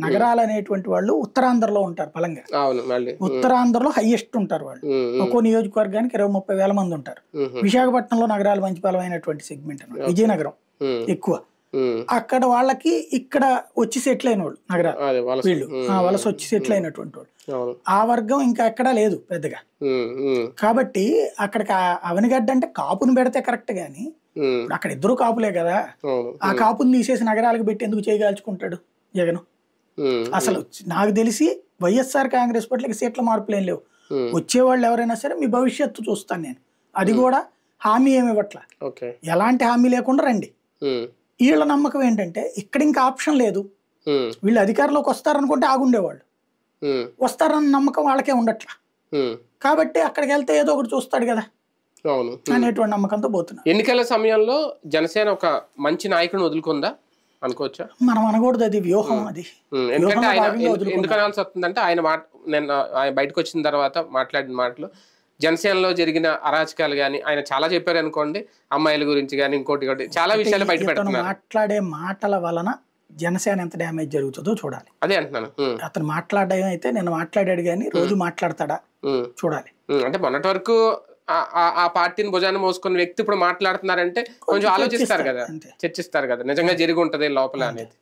నగరాలు అనేటువంటి వాళ్ళు ఉత్తరాంధ్రలో ఉంటారు బలంగా. ఉత్తరాంధ్రలో హైయెస్ట్ ఉంటారు వాళ్ళు. ఒక్కో నియోజకవర్గానికి 20-30 వేల మంది ఉంటారు. విశాఖపట్నంలో నగరాలు మంచి బలమైనటువంటి సెగ్మెంట్ అన్నమాట. విజయనగరం ఎక్కువ. అక్కడ వాళ్ళకి ఇక్కడ వచ్చి సెటిల్ అయిన వాళ్ళు నగరాలు వీళ్ళు వలస వచ్చి సెటిల్ అయినటువంటి వాళ్ళు. ఆ వర్గం ఇంకా ఎక్కడా లేదు పెద్దగా. కాబట్టి అక్కడికి అవనిగడ్డ అంటే కాపుని పెడితే కరెక్ట్ గాని అక్కడ ఇద్దరు కాపులే కదా. ఆ కాపుని తీసేసి నగరాలకు పెట్టి ఎందుకు చేయగాల్చుకుంటాడు జగన్? అసలు నాకు తెలిసి వైఎస్ఆర్ కాంగ్రెస్ పార్టీకి సీట్ల మార్పులు ఏం లేవు. వచ్చేవాళ్ళు ఎవరైనా సరే మీ భవిష్యత్తు చూస్తాను నేను. అది కూడా హామీ ఏమి ఇవ్వట్లా, ఎలాంటి హామీ లేకుండా రండి. వీళ్ళ నమ్మకం ఏంటంటే ఇక్కడ ఇంకా ఆప్షన్ లేదు, వీళ్ళు అధికారంలోకి వస్తారనుకుంటే ఆగుండేవాళ్ళు, వస్తారన్న నమ్మకం వాళ్ళకే ఉండట్లా. కాబట్టి అక్కడికి వెళ్తే ఏదో ఒకటి చూస్తాడు కదా అనేటువంటి నమ్మకంతో పోతున్నా. ఎన్నికల సమయంలో జనసేన ఒక మంచి నాయకుడిని వదులుకుందా అనుకోవచ్చా? మనం అనకూడదు, అది వ్యూహం. అది ఎందుకంటే ఆయన ఎందుకు అనాల్సి వస్తుందంటే ఆయన ఆయన బయటకు వచ్చిన తర్వాత మాట్లాడిన మాటలు జనసేనలో జరిగిన అరాచకాలు కానీ ఆయన చాలా చెప్పారు అనుకోండి, అమ్మాయిల గురించి కానీ ఇంకోటి చాలా విషయాలు బయట పెడుతున్నారు. మాట్లాడే మాటల వలన జనసేన ఎంత డ్యామేజ్ జరుగుతుందో చూడాలి. అదే అంటున్నాను. అతను మాట్లాడడం అయితే నేను మాట్లాడాడు కానీ రోజు మాట్లాడతాడా చూడాలి. అంటే మొన్నటి వరకు ఆ పార్టీని భుజాన్ని మోసుకున్న వ్యక్తి ఇప్పుడు మాట్లాడుతున్నారంటే కొంచెం ఆలోచిస్తారు కదా, చర్చిస్తారు కదా నిజంగా జరిగి ఉంటది లోపల అనేది.